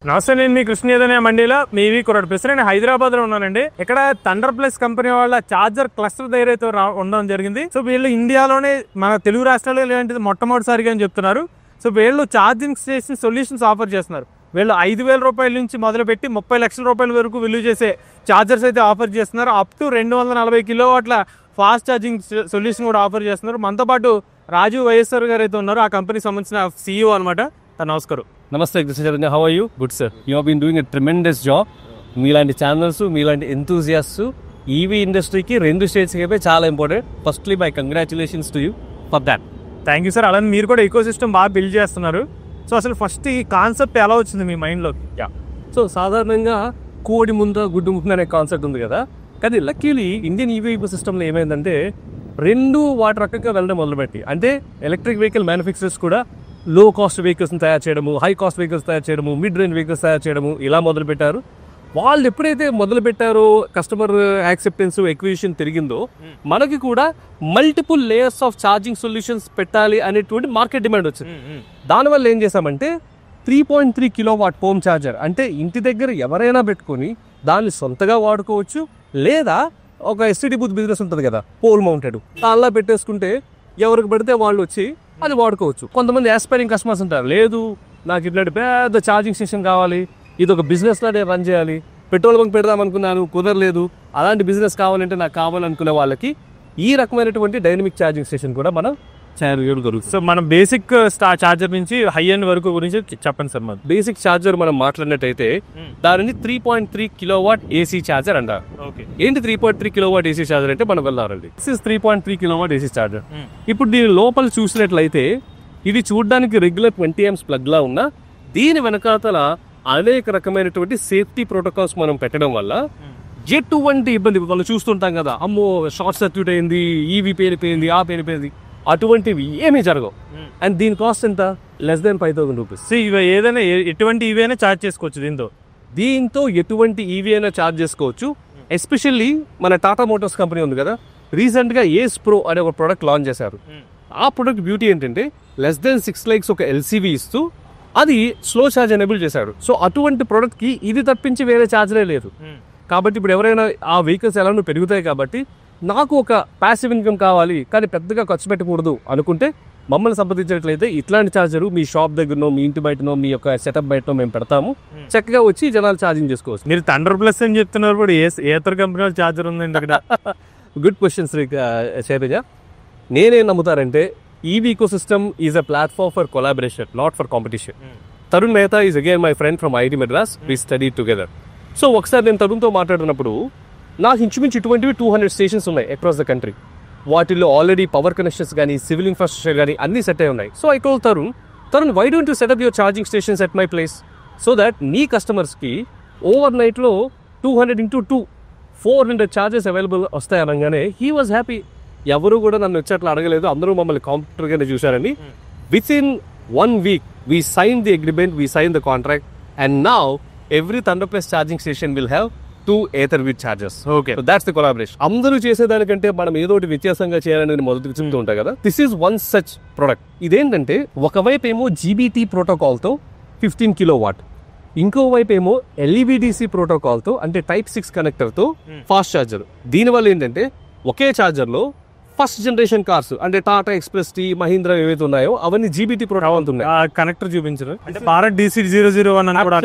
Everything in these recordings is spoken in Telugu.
నమస్తే, నేను మీ కృష్ణేదనే మండీలో మీవి కుర్రాడు ప్లస్. నేను హైదరాబాద్ లో ఉన్నానండి. ఇక్కడ థండర్ ప్లస్ కంపెనీ వాళ్ళ చార్జర్ క్లస్టర్ ధైర్యంతో ఉండడం జరిగింది. సో వీళ్ళు ఇండియాలోనే మన తెలుగు రాష్ట్రాల్లో ఇలాంటిది మొట్టమొదటిసారిగా అని చెప్తున్నారు. సో వీళ్ళు ఛార్జింగ్ స్టేషన్ సొల్యూషన్స్ ఆఫర్ చేస్తున్నారు. వీళ్ళు 5,000 రూపాయల నుంచి మొదలుపెట్టి 30 లక్షల రూపాయల వరకు విలువ చేసే ఛార్జర్స్ అయితే ఆఫర్ చేస్తున్నారు. అప్ టు 240 కిలోవాట్ల ఫాస్ట్ ఛార్జింగ్ సొల్యూషన్ కూడా ఆఫర్ చేస్తున్నారు. మనతో పాటు రాజు వైఎస్ఆర్ గారు అయితే ఉన్నారు, ఆ కంపెనీకి సంబంధించిన CEO అనమాట. నమస్కారం. నమస్తే Krishna, how are you? Good sir. You have been doing a tremendous job. మీలాంటి ఛానల్స్, మీలాంటి ఎంతూజియాస్ట్స్ ఈవీ ఇండస్ట్రీకి 2 స్టేట్స్కి అయిపోయి చాలా important. Firstly my congratulations to you for that. Thank you sir. అలానే మీరు కూడా ఈకో సిస్టమ్ బాగా బిల్డ్ చేస్తున్నారు. సో అసలు ఫస్ట్ ఈ కాన్సెప్ట్ ఎలా వచ్చింది మీ మైండ్లోకి? సో సాధారణంగా కోడి ముంద గుడ్డు ముఖం అనే కాన్సెప్ట్ ఉంది కదా, కానీ లక్కీలీ ఇండియన్ ఈవీ ఈకో సిస్టంలో ఏమైందంటే 2 వాటి రకంగా వెళ్ళడం మొదలుపెట్టి, అంటే ఎలక్ట్రిక్ వెహికల్ మ్యానుఫ్యాక్చరర్స్ కూడా లో కాస్ట్ వెహికల్స్ని తయారు చేయడము, హై కాస్ట్ వెహికల్స్ తయారు చేయడము, మిడ్ రేంజ్ వెహికల్స్ తయారు చేయడము ఇలా మొదలుపెట్టారు. వాళ్ళు ఎప్పుడైతే మొదలుపెట్టారో కస్టమర్ యాక్సెప్టెన్స్ ఎక్విజిషన్ పెరిగిందో మనకి కూడా multiple layers of charging solutions పెట్టాలి అనేటువంటి మార్కెట్ డిమాండ్ వచ్చింది. దానివల్ల ఏం చేశామంటే 3.3 కిలోవాట్ హోమ్ ఛార్జర్, అంటే ఇంటి దగ్గర ఎవరైనా పెట్టుకొని దాన్ని సొంతగా వాడుకోవచ్చు, లేదా ఒక ఎస్టీడీ బూత్ బిజినెస్ ఉంటుంది కదా, పోల్ మౌంటెడ్, అలా పెట్టేసుకుంటే ఎవరికి పడితే వాళ్ళు వచ్చి అది వాడుకోవచ్చు. కొంతమంది ఆస్పైరింగ్ కస్టమర్స్ ఉంటారు, లేదు నాకు ఇట్లాంటి పెద్ద ఛార్జింగ్ స్టేషన్ కావాలి, ఇది ఒక బిజినెస్ లానే రన్ చేయాలి, పెట్రోల్ బంక్ పెడదాం అనుకున్నాను కుదరలేదు, అలాంటి బిజినెస్ కావాలంటే నాకు కావాలనుకునే వాళ్ళకి ఈ రకమైనటువంటి డైనమిక్ ఛార్జింగ్ స్టేషన్ కూడా మనం చేయడం జరుగుతుంది. సో మన బేసిక్ ఛార్జర్ నుంచి హై ఎండ్ వరకు గురించి చెప్పండి సార్. మన బేసిక్ ఛార్జర్ మనం మాట్లాడినట్టయితే దానిని 3.3 కిలోవాట్ ఏసీ ఛార్జర్ అంటారు. ఏంటి 3.3 కిలోవాట్ ఏసీ ఛార్జర్ అంటే మనం వెళ్ళాలండి. This is 3.3 kilowatt AC charger. ఇప్పుడు దీని లోపల చూసినట్లయితే ఇది చూడడానికి రెగ్యులర్ 20 amps ప్లగ్ లా ఉన్నా దీని వెనకాతల అనేక రకమైనటువంటి సేఫ్టీ ప్రోటోకాల్స్ మనం పెట్టడం వల్ల ఎటువంటి ఇబ్బంది, వాళ్ళు చూస్తుంటాం కదా, అమ్మో షార్ట్ సర్క్యూట్ అయింది, ఈవీ పేలిపోయింది, ఆ పేలిపోయింది, అటువంటివి ఏమీ జరగవు. అండ్ దీని కాస్ట్ ఎంత? Less than 5,000 rupees. ఇవి ఏదైనా ఎటువంటి ఈవీ అయినా ఛార్జ్ చేసుకోవచ్చు. దీంతో ఎటువంటి ఈవీ అయినా ఛార్జ్ చేసుకోవచ్చు. ఎస్పెషల్లీ మన టాటా మోటార్స్ కంపెనీ ఉంది కదా, రీసెంట్ గా ఏస్ ప్రో అనే ఒక ప్రోడక్ట్ లాంచ్ చేశారు. ఆ ప్రోడక్ట్ బ్యూటీ ఏంటంటే లెస్ దెన్ 6 likes ఒక ఎల్సీవీ ఇస్తూ అది స్లో ఛార్జ్ ఎనేబుల్ చేశాడు. సో అటువంటి ప్రోడక్ట్ కి ఇది తప్పించి వేరే ఛార్జరే లేదు. కాబట్టి ఇప్పుడు ఎవరైనా ఆ వెహికల్స్ ఎలానో పెరుగుతాయి కాబట్టి నాకు ఒక ప్యాసివ్ ఇన్కమ్ కావాలి కానీ పెద్దగా ఖర్చు పెట్టకూడదు అనుకుంటే మమ్మల్ని సంప్రదించినట్లయితే ఇట్లాంటి ఛార్జర్ మీ షాప్ దగ్గరనో, మీ ఇంటి బయటనో, మీ యొక్క సెటప్ బయటనో మేము పెడతాము. చక్కగా వచ్చి జనాలు ఛార్జింగ్ చేసుకోవచ్చు. మీరు థండర్ ప్లస్ అని చెప్తున్నారు, కూడా ఏ ఇతర కంపెనీ ఛార్జర్ ఉందండి అక్కడ? Good question Sri Sailaja. నేనేం నమ్ముతారంటే EV ecosystem is a platform for collaboration, not for competition. Tarun Mehta is again my friend from IIT Madras. We study together. So ఒకసారి నేను తరుణ్తో మాట్లాడినప్పుడు నాకు ఇంచుమించు ఇటువంటివి 200 స్టేషన్స్ ఉన్నాయి అక్రాస్ ద కంట్రీ. వాటిల్లో ఆల్రెడీ పవర్ కనెక్షన్స్ కానీ, సివిల్ ఇన్ఫ్రాస్ట్రక్చర్ కానీ అన్ని సెట్ అయి ఉన్నాయి. So I told Tarun, why don't you set up your charging stations at my place so that మీ కస్టమర్స్కి ఓవర్ నైట్లో 200 into 2 400 ఛార్జెస్ అవైలబుల్ వస్తాయి అనగానే హీ వాజ్ హ్యాపీ. ఎవరు కూడా నన్ను వచ్చేట్లా అడగలేదు, అందరూ మమ్మల్ని కాంపిటర్గానే చూశారండి. With in 1 week we signed the agreement, we signed the contract, and now every Thunder Plus charging station will have 2 Etherwheel chargers. Okay, so that's the collaboration. అందరూ చేసేదానికంటే మనం ఏదో ఒకటి వ్యత్యాసంగా చేయాలని మొదటి చెప్తూ ఉంటాం కదా. This is one such product. ఇదేంటంటే ఒకవైపు ఏమో జీబీటీ ప్రోటోకాల్తో 15 కిలోవాట్, ఇంకోవైపు ఏమో ఎల్ఈవిడిసి ప్రోటోకాల్తో అంటే Type 6 కనెక్టర్తో ఫాస్ట్ ఛార్జర్. దీనివల్ల ఏంటంటే ఒకే ఛార్జర్లో ఫస్ట్ జనరేషన్ కార్స్ అంటే టాటా ఎక్స్ప్రెస్ టీ, మహీంద్రా ఏవైతే ఉన్నాయో అవన్నీ జీబీటీ ప్రోటోకాల్ ఉన్నాయి. కనెక్టర్ చూపించారు అంటే భారత్ DC 001 అని కూడా.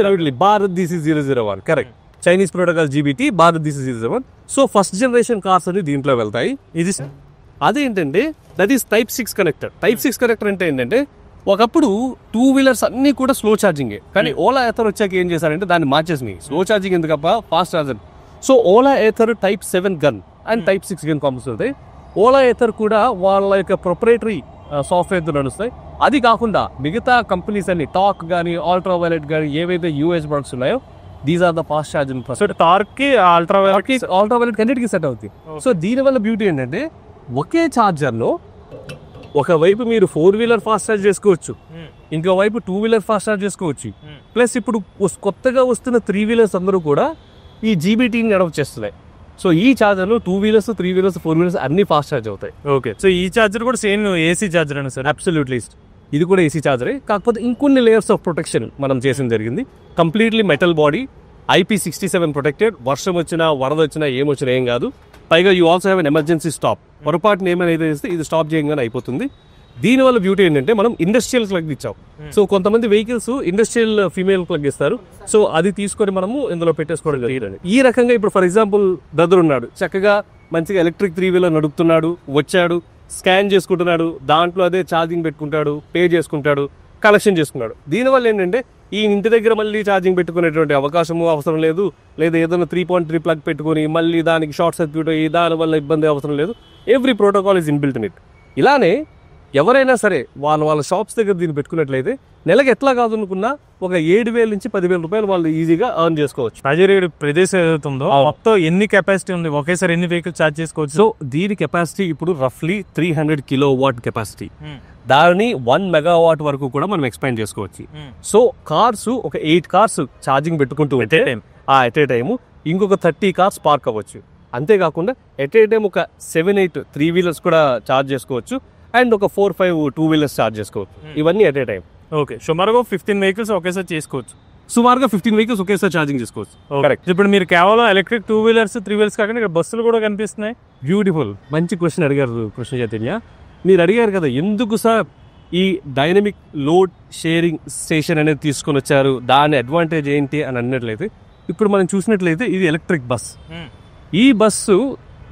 Bharat DC 001 correct. Chinese protocol జీబీటీ, Bharat DC 001. So first generation cars అని దీంట్లో వెళ్తాయి. ఇది అదేంటంటే that is Type 6 connector. Type 6 connector అంటే ఏంటంటే ఒకప్పుడు 2 వీలర్స్ అన్ని కూడా స్లో ఛార్జింగే, కానీ ఓలా ఎథర్ వచ్చాక ఏం చేశారంటే దాన్ని మార్చేసి స్లో ఛార్జింగ్ ఎందుకప్ప fast charger. So Ola Ather Type 7 gun and Type 6 gun combos అవుతాయి. ఓలా ఎథర్ కూడా వాళ్ళ యొక్క ప్రొప్రైటరీ సాఫ్ట్వేర్తో నడుస్తాయి. అది కాకుండా మిగతా కంపెనీస్ అన్ని టాక్ కానీ, అల్ట్రా వైలెట్ కానీ ఏవైతే యూఎస్ ప్రొడక్ట్స్ ఉన్నాయో these are the fast charging. So torque కి అల్ట్రా వైలెట్ అన్నిటికీ సెట్ అవుతుంది. సో దీనివల్ల బ్యూటీ ఏంటంటే ఒకే ఛార్జర్లో ఒకవైపు మీరు 4 వీలర్ ఫాస్ట్ ఛార్జ్ చేసుకోవచ్చు, ఇంకోవైపు 2 వీలర్ ఫాస్ట్ ఛార్జ్ చేసుకోవచ్చు. ప్లస్ ఇప్పుడు కొత్తగా వస్తున్న 3 వీలర్స్ అందరూ కూడా ఈ జీబీటీని అడాప్ట్ చేస్తున్నాయి. సో ఈ ఛార్జర్లో 2 వీలర్స్, 3 వీలర్స్, 4 వీలర్స్ అన్ని ఫాస్ట్ ఛార్జ్ అవుతాయి. ఓకే, సో ఈ ఛార్జర్ కూడా సేమ్ ఏసీ ఛార్జర్ అన్న సార్? అబ్సల్యూట్లీ. ఇది కూడా ఏసీ ఛార్జరే, కాకపోతే ఇంకొన్ని లేయర్స్ ఆఫ్ ప్రొటెక్షన్ మనం చేసిన జరిగింది. Completely metal body, IP67 protected. వర్షం వచ్చినా వరద వచ్చినా ఏమొచ్చినా ఏం కాదు. పైగా you also have an emergency stop. పొరపాటున ఏమైనా చేస్తే ఇది స్టాప్ చేయగానే అయిపోతుంది. దీనివల్ల బ్యూటీ ఏంటంటే మనం ఇండస్ట్రియల్ ప్లగ్ ఇచ్చాం. సో కొంతమంది వెహికల్స్ ఇండస్ట్రియల్ ఫీమేల్ ప్లగ్ ఇస్తారు. సో అది తీసుకొని మనము ఇందులో పెట్టేసుకోవడం జరిగింది. ఈ రకంగా ఇప్పుడు ఫర్ ఎగ్జాంపుల్ బ్రదర్ ఉన్నాడు, చక్కగా మంచిగా ఎలక్ట్రిక్ 3-wheeler నడుపుతున్నాడు, వచ్చాడు, స్కాన్ చేసుకుంటున్నాడు, దాంట్లో అదే ఛార్జింగ్ పెట్టుకుంటాడు, పే చేసుకుంటాడు, కలెక్షన్ చేసుకున్నాడు. దీనివల్ల ఏంటంటే ఈ ఇంటి దగ్గర మళ్ళీ ఛార్జింగ్ పెట్టుకునేటువంటి అవకాశము అవసరం లేదు. లేదా ఏదైనా 3.3 ప్లగ్ పెట్టుకొని మళ్ళీ దానికి షార్ట్ సర్క్యూట్ అయ్యి దానివల్ల ఇబ్బంది అవసరం లేదు. Every protocol is inbuilt in it. ఇలానే ఎవరైనా సరే వాళ్ళ షాప్స్ దగ్గర దీన్ని పెట్టుకున్నట్లయితే నెలకు ఎట్లా కాదనుకున్నా ఒక 7,000 నుంచి 10,000 రూపాయలు వాళ్ళు ఈజీగా ఎర్న్ చేసుకోవచ్చు. రాజారి ప్రదేశం ఏదైతుందో మొత్తం ఎన్ని కెపాసిటీ ఉంది, ఒకేసారి ఎన్ని వెహికల్ ఛార్జ్ చేసుకోవచ్చు? సో దీని కెపాసిటీ ఇప్పుడు రఫ్లీ 300 కిలోవాట్ కెపాసిటీ. దాని 1 మెగావాట్ వరకు కూడా మనం ఎక్స్పాండ్ చేసుకోవచ్చు. సో కార్స్ ఒక 8 కార్స్ ఛార్జింగ్ పెట్టుకుంటూ ఎట్ ఏ టైము ఇంకొక 30 కార్స్ పార్క్ అవ్వచ్చు. అంతేకాకుండా ఎట్ ఏ టైం ఒక 7-8 3-wheelers కూడా ఛార్జ్ చేసుకోవచ్చు అండ్ ఒక 4-5 2-wheelers ఛార్జ్ చేసుకోవచ్చు. ఇవన్నీ ఎట్ ఏ టైం. ఓకే, సుమారుగా 15 వెహికల్స్ ఒకేసారి చేసుకోవచ్చు. సుమారుగా 15 వెహికల్స్ ఒకేసారి ఛార్జింగ్ చేసుకోవచ్చు. కరెక్ట్. ఇప్పుడు మీరు కేవలం ఎలక్ట్రిక్ 2-wheelers 3-wheelers కాకుండా ఇక్కడ బస్సులు కూడా కనిపిస్తున్నాయి. బ్యూటిఫుల్, మంచి క్వశ్చన్ అడిగారు కృష్ణ చైతన్య. మీరు అడిగారు కదా ఎందుకు సార్ ఈ డైనమిక్ లోడ్ షేరింగ్ స్టేషన్ అనేది తీసుకొని వచ్చారు, దాని అడ్వాంటేజ్ ఏంటి అని అన్నట్లయితే, ఇప్పుడు మనం చూసినట్లయితే ఇది ఎలక్ట్రిక్ బస్. ఈ బస్సు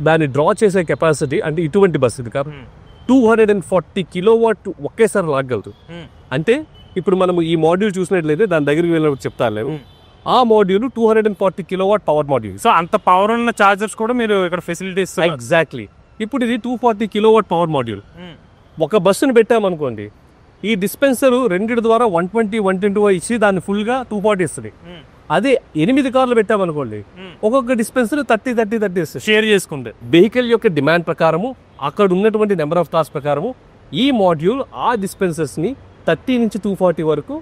దాన్ని డ్రా చేసే కెపాసిటీ అంటే ఇటువంటి బస్సు ఇది కాదు 240 కిలోవాట్ ఒకేసారి లాగగలదు. అంటే ఇప్పుడు మనము ఈ మాడ్యూల్ చూసినట్లయితే దాని దగ్గరికి వెళ్ళినప్పుడు చెప్తాను లేదు, ఆ module 240 kilowatt power module. So అంత పవర్ ఉన్న చార్జర్స్ కూడా మీరు ఇక్కడ ఫెసిలిటీస్. ఎగ్జాక్ట్లీ. ఇప్పుడు ఇది 240 కిలోవాట్ పవర్ మాడ్యూల్. ఒక బస్సును పెట్టామనుకోండి, ఈ డిస్పెన్సర్ రెండింటి ద్వారా 120, 120 ఇచ్చి దాన్ని ఫుల్గా 240 ఇస్తుంది. అదే 8 కార్లు పెట్టామనుకోండి, ఒక్కొక్క డిస్పెన్సర్ 30 ఇస్తుంది. షేర్ చేసుకుంటే వెహికల్ యొక్క డిమాండ్ ప్రకారము అక్కడ ఉన్నటువంటి నెంబర్ ఆఫ్ కార్స్ ప్రకారము ఈ మాడ్యూల్ ఆ డిస్పెన్సర్స్ ని 30 నుంచి 240 వరకు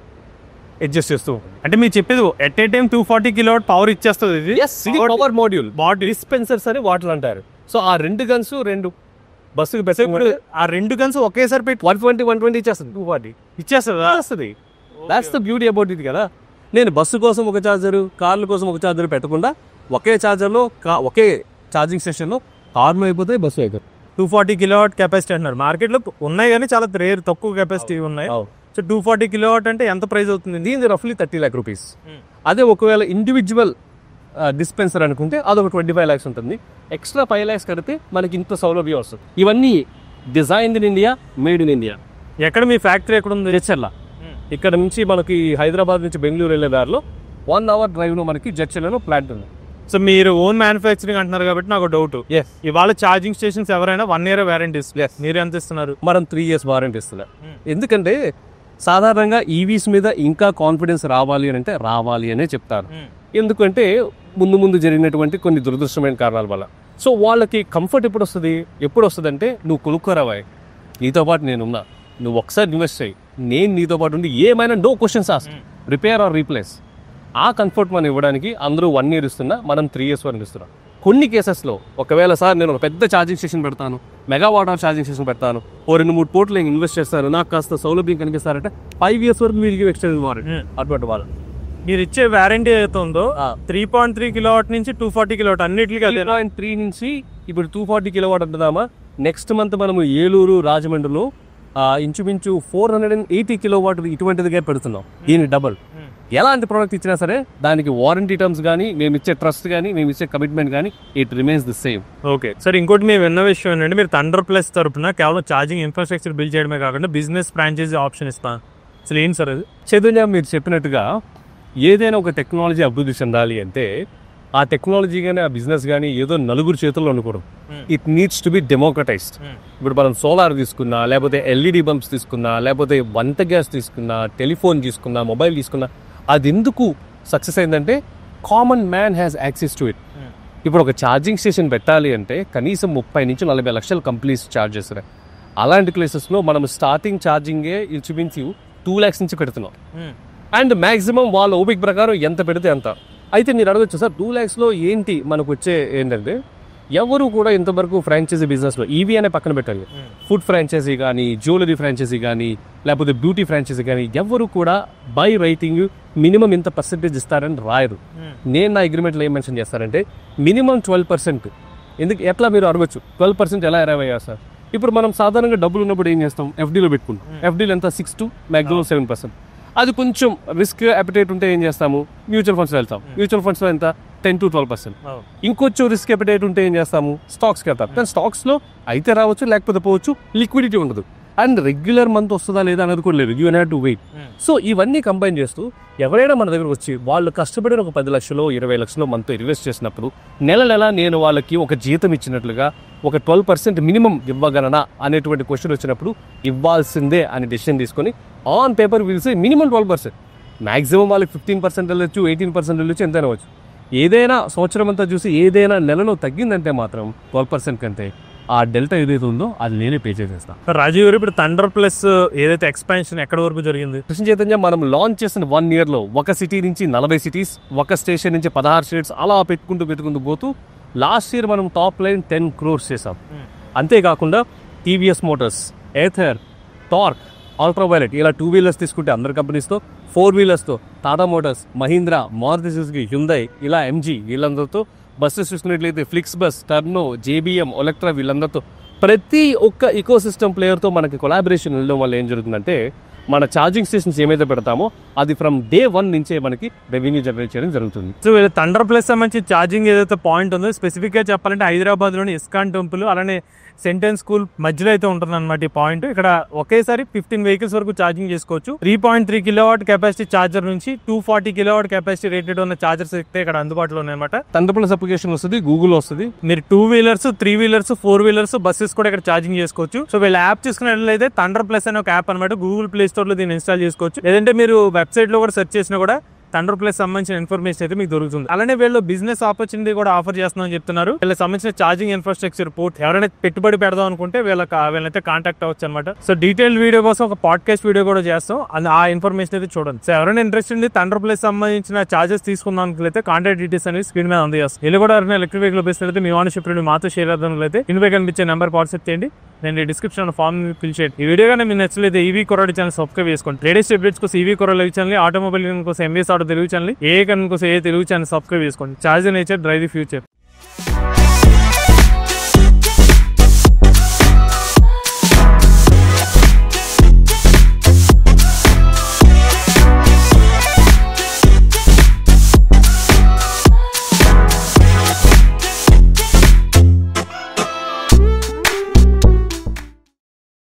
అడ్జస్ట్ చేస్తూ. అంటే మీరు చెప్పేది at a time 240 kilowatt power ఇచ్చేస్తుంది. ఇది పవర్ మాడ్యూల్, డిస్పెన్సర్స్ అని వాటిలో అంటారు. సో ఆ 2 గన్స్ 2 బస్సుకి ఆ 2 గన్స్ ఒకేసారి పెట్టి 120 ఇచ్చేస్తుంది, 240 ఇచ్చేస్తుంది. దాట్స్ ద బ్యూటీ అబౌట్ ఇది కదా. నేను బస్సు కోసం ఒక ఛార్జరు, కార్ల కోసం ఒక ఛార్జర్ పెట్టకుండా ఒకే ఛార్జర్లో ఒకే ఛార్జింగ్ స్టేషన్లో కార్లు అయిపోతాయి, బస్సు అయిపోతాయి. 240 కిలోవాట్ కెపాసిటీ అంటున్నారు. మార్కెట్లో ఉన్నాయి కానీ చాలా రేర్, తక్కువ కెపాసిటీ ఉన్నాయి. సో 240 కిలోవాట్ అంటే ఎంత ప్రైస్ అవుతుంది? దీని రఫ్లీ 30 lakh రూపీస్. అదే ఒకవేళ ఇండివిజువల్ డిస్పెన్సర్ అనుకుంటే అదొక 25 lakhs ఉంటుంది. ఎక్స్ట్రా 5 lakhs కడితే మనకి ఇంత సౌలభ్యం వస్తుంది. ఇవన్నీ designed in India, made in India. ఎక్కడ మీ ఫ్యాక్టరీ ఎక్కడ ఉంది? జడ్చర్ల. ఇక్కడ నుంచి మనకి హైదరాబాద్ నుంచి బెంగళూరు వెళ్ళే దారిలో 1 hour డ్రైవ్లో మనకి జడ్చర్లలో ప్లాంట్ ఉంది. సో మీరు ఓన్ మ్యానుఫ్యాక్చరింగ్ అంటున్నారు కాబట్టి నాకు డౌట్, ఇవాళ ఛార్జింగ్ స్టేషన్స్ ఎవరైనా 1 year వారంటీ ఇస్తారు, మీరు ఎంత ఇస్తున్నారు? మనం 3 years వారంటీ ఇస్తున్నారు. ఎందుకంటే సాధారణంగా ఈవీస్ మీద ఇంకా కాన్ఫిడెన్స్ రావాలి అని అంటే రావాలి అనే చెప్తారు. ఎందుకంటే ముందు జరిగినటువంటి కొన్ని దురదృష్టమైన కారణాల వల్ల. సో వాళ్ళకి కంఫర్ట్ ఎప్పుడు వస్తుంది అంటే నువ్వు కొనుక్కోరావాయి, నీతో పాటు నేనున్నా, నువ్వు ఒకసారి ఇన్వెస్ట్ చేయి, నేను నీతో పాటు ఉండి ఏమైనా no questions ask, repair or replace. ఆ కంఫర్ట్ మనం ఇవ్వడానికి అందరూ 1 year ఇస్తున్నా, మనం 3 years వరకు ఇస్తున్నాం. కొన్ని కేసెస్లో ఒకవేళ సార్ నేను ఒక పెద్ద ఛార్జింగ్ స్టేషన్ పెడతాను, మెగావాట్ ఆఫ్ ఛార్జింగ్ స్టేషన్ పెడతాను, 2-3 కోట్లు నేను ఇన్వెస్ట్ చేస్తాను, నాకు కాస్త సౌలభ్యం కనిపిస్తారంటే 5 years వరకు మీరు ఎక్స్టెండ్ వారంటీ. అటువంటి వాళ్ళు మీరు ఇచ్చే వారంటీ ఏదైతే ఉందో 3.3 కిలోవాట్ నుంచి 240 కిలోవాట్ అన్నిటికీ 3.3 నుంచి ఇప్పుడు 240 కిలోవాట్ అంటున్నామా. నెక్స్ట్ మంత్ మనము ఏలూరు, రాజమండ్రిలో ఇంచుమించు 480 కిలోవాట్ ఇటువంటిదిగా పెడుతున్నాం. దీని డబుల్. ఎలాంటి ప్రోడక్ట్ ఇచ్చినా సరే దానికి వారంటీ టర్మ్స్ కానీ, మేము ఇచ్చే ట్రస్ట్ కానీ, మేము ఇచ్చే కమిట్మెంట్ కానీ it remains the same. Okay sir, ఇంకోటి మేము విన్న విషయం ఏంటంటే మీరు థండర్ ప్లస్ తరపున కేవలం ఛార్జింగ్ ఇన్ఫ్రాస్ట్రక్చర్ బిల్డ్ చేయడమే కాకుండా బిజినెస్ ఫ్రాంచైజీ ఆప్షన్ ఇస్తాను. అసలు ఏంటి సార్ అది? చైతన్య, మీరు చెప్పినట్టుగా ఏదైనా ఒక టెక్నాలజీ అభివృద్ధి చెందాలి అంటే ఆ టెక్నాలజీ కానీ ఆ బిజినెస్ కానీ ఏదో నలుగురు చేతుల్లో అనుకోవడం. It needs to be democratised. ఇప్పుడు మనం సోలార్ తీసుకున్నా, లేకపోతే ఎల్ఈడి బంప్స్ తీసుకున్నా, లేకపోతే వంట గ్యాస్ తీసుకున్నా, టెలిఫోన్ తీసుకున్నా, మొబైల్ తీసుకున్నా, అది ఎందుకు సక్సెస్ అయిందంటే common man has access to it. ఇప్పుడు ఒక ఛార్జింగ్ స్టేషన్ పెట్టాలి అంటే కనీసం 30 నుంచి 40 లక్షల కంపెనీస్ ఛార్జ్ చేస్తున్నాయి. అలాంటి ప్లేసెస్లో మనం స్టార్టింగ్ ఛార్జింగే ఇంచుమించు 2 lakhs నుంచి పెడుతున్నాం. అండ్ మ్యాక్సిమం వాళ్ళ ఓపిక ప్రకారం ఎంత పెడితే అంత. అయితే మీరు అడగచ్చు సార్ 2 lakhsలో ఏంటి మనకు వచ్చే ఏంటంటే ఎవరు కూడా ఇంతవరకు ఫ్రాంచైజీ బిజినెస్లో ఈవీ అనే పక్కన పెట్టాలి, ఫుడ్ ఫ్రాంచైజీ కానీ, జ్యువెలరీ ఫ్రాంచైజీ కానీ, లేకపోతే బ్యూటీ ఫ్రాంచైజీ కానీ ఎవరు కూడా బై రైటింగ్ మినిమం ఇంత పర్సెంటేజ్ ఇస్తారని రాయరు. నేను నా అగ్రిమెంట్లో ఏం మెన్షన్ చేస్తారంటే మినిమం 12%. ఎందుకు ఎట్లా మీరు అడగచ్చు 12% ఎలా అరైవ్ అయ్యా సార్? ఇప్పుడు మనం సాధారణంగా డబ్బులు ఉన్నప్పుడు ఏం చేస్తాం, ఎఫ్డీలో పెట్టుకుంటాం. ఎఫ్డీలో ఎంత 6 to maximum 7%. అది కొంచెం రిస్క్ అపిటైట్ ఉంటే ఏం చేస్తాము, మ్యూచువల్ ఫండ్స్లో వెళ్తాం. మ్యూచువల్ ఫండ్స్లో ఎంత 10 to 12%. ఇంకొంచెం రిస్క్ అపిటైట్ ఉంటే ఏం చేస్తాము, స్టాక్స్కి వెళ్తాం. కానీ స్టాక్స్లో అయితే రావచ్చు, లేకపోతే పోవచ్చు, లిక్విడిటీ ఉండదు. అండ్ రెగ్యులర్ మంత్ వస్తుందా లేదా అనేది కూడా లేదు, you have to wait. So ఇవన్నీ కంబైన్ చేస్తూ ఎవరైనా మన దగ్గరకు వచ్చి వాళ్ళు కష్టపడిన ఒక 10 లక్షలు 20 లక్షలు మనతో ఇన్వెస్ట్ చేసినప్పుడు నెల నేను వాళ్ళకి ఒక జీతం ఇచ్చినట్లుగా ఒక 12% మినిమం ఇవ్వగలనా అనేటువంటి క్వశ్చన్ వచ్చినప్పుడు ఇవ్వాల్సిందే అని డెసిషన్ తీసుకొని ఆన్ పేపర్ విల్సే మినిమం 12%. మ్యాక్సిమం వాళ్ళకి 15% వెళ్ళొచ్చు, 18% వెళ్ళొచ్చు, ఎంతైనా వచ్చు. ఏదైనా సంవత్సరం అంతా చూసి ఏదైనా నెలలో తగ్గిందంటే మాత్రం 12% కంటే ఆ డెల్టా ఏదైతే ఉందో అది నేనే పే చేసేస్తాను. రాజీవ్ గారు, ఇప్పుడు థండర్ ప్లస్ ఏదైతే ఎక్స్పాన్షన్ ఎక్కడ వరకు జరిగింది? కృష్ణ చైతన్య మనం లాంచ్ చేసిన 1 yearలో ఒక సిటీ నుంచి 40 cities, ఒక స్టేషన్ నుంచి 16 states అలా పెట్టుకుంటూ పోతూ లాస్ట్ ఇయర్ మనం టాప్ లైన్ 10 crores చేసాం. అంతేకాకుండా టీవీఎస్ మోటార్స్, ఏథర్, టార్క్, అల్ట్రావైలెట్ ఇలా 2 wheelers తీసుకుంటే అందరి కంపెనీస్తో, 4 wheelersతో Tata motors, Mahindra, Maruti Suzuki, Hyundai ఇలా ఎంజీ వీళ్ళందరితో, బస్సెస్ చూసుకున్నట్లయితే ఫ్లిక్స్ బస్, టర్నో, జేబీఎం, ఒలెక్ట్రా వీళ్ళందరితో ప్రతి ఒక్క ఈకో సిస్టమ్ ప్లేయర్తో మనకి కొలాబరేషన్ వెళ్ళడం వల్ల ఏం జరుగుతుందంటే మన ఛార్జింగ్ స్టేషన్స్ ఏమైతే పెడతామో అది ఫ్రమ్ day 1 నుంచే మనకి రెవెన్యూ జనరేట్ చేయడం జరుగుతుంది. సో థండర్ ప్లస్ సంబంధించి ఛార్జింగ్ ఏదైతే పాయింట్ ఉందో స్పెసిఫిక్గా చెప్పాలంటే హైదరాబాద్లోని ఇస్కాన్ టెంపుల్ అలానే సెంటెన్స్ స్కూల్ మధ్యలో అయితే ఉంటుంది అనమాట ఈ పాయింట్. ఇక్కడ ఒకేసారి 15 vehicles వరకు ఛార్జింగ్ చేసుకోవచ్చు. 3.3 kilowatt కెపాసిటీ ఛార్జర్ నుంచి 240 kilowatt కెపాసిటీ రేటెడ్ ఉన్న ఛార్జర్స్ అయితే ఇక్కడ అందుబాటులో ఉన్నాయన్నమాట. థండర్ ప్లస్ అప్లికేషన్ వస్తుంది, గూగుల్ వస్తుంది. మీరు 2 wheelers, 3 wheelers, 4 wheelers బస్సెస్ కూడా ఇక్కడ ఛార్జింగ్ చేసుకోవచ్చు. సో వీళ్ళ యాప్ చూసుకున్నట్లయితే థండర్ ప్లస్ అనే ఒక యాప్ అనమాట. గూగుల్ ప్లే స్టోర్ లో దీన్ని ఇన్స్టాల్ చేసుకోవచ్చు. లేదంటే మీరు వెబ్సైట్ లో కూడా సెర్చ్ చేసినా కూడా థండర్ ప్లస్ సంబంధించిన ఇన్ఫర్మేషన్ అయితే మీకు దొరుకుతుంది. అలానే వీళ్ళు బిజినెస్ ఆపర్చునిటీ కూడా ఆఫర్ చేస్తున్నామని చెప్తున్నారు. వీళ్ళకి సంబంధించిన ఛార్జింగ్ ఇన్ఫ్రాస్ట్రక్చర్ పోర్ట్ ఎవరైనా పెట్టుబడి పెడదాం అనుకుంటే వీళ్ళైతే కాంటాక్ట్ అవ్వచ్చు అనమాట. సో డీటెయిల్ వీడియో కోసం ఒక పాడ్కాస్ట్ వీడియో కూడా చేస్తాం, ఆ ఇన్ఫర్మేషన్ అయితే చూడండి. సో ఎవరైనా ఇంట్రెస్ట్ ఉంది థండర్ ప్లస్ సంబంధించిన చార్జెస్ తీసుకుందాం అనుకుంటే కాంటాక్ట్ డీటెయిల్స్ అనేది స్క్రీన్ మీద అందజేస్తాం. వీళ్ళు కూడా ఎవరైనా ఎలక్ట్రిక్ వెహికల్ బేసినట్లయితే మీ ఓనర్షిప్ మాతో షేర్ అవుతున్నట్లయితే ఇన్వే కనిపించే నెంబర్ వాట్సాప్ చేయండి. నేను డిస్క్రిప్షన్ ఫామ్ ఫిల్ చేయండి. ఈ వీడియో కానీ మీకు నచ్చలేదు ఈవీ కొరాడి ఛానల్ సబ్స్క్రైబ్ చేసుకోండి. లేటెస్ట్ అప్డేట్స్ కోసం ఈవీ కొరాడి ఛానల్, ఆటోమొబైల్ కోసం ఎంబీఎస్ ఆటో తెలుగు ఛానల్, ఏ కన్ కోసం ఏ తెలుగు ఛానల్ సబ్స్క్రైబ్ చేసుకోండి. Charge nature drive the future.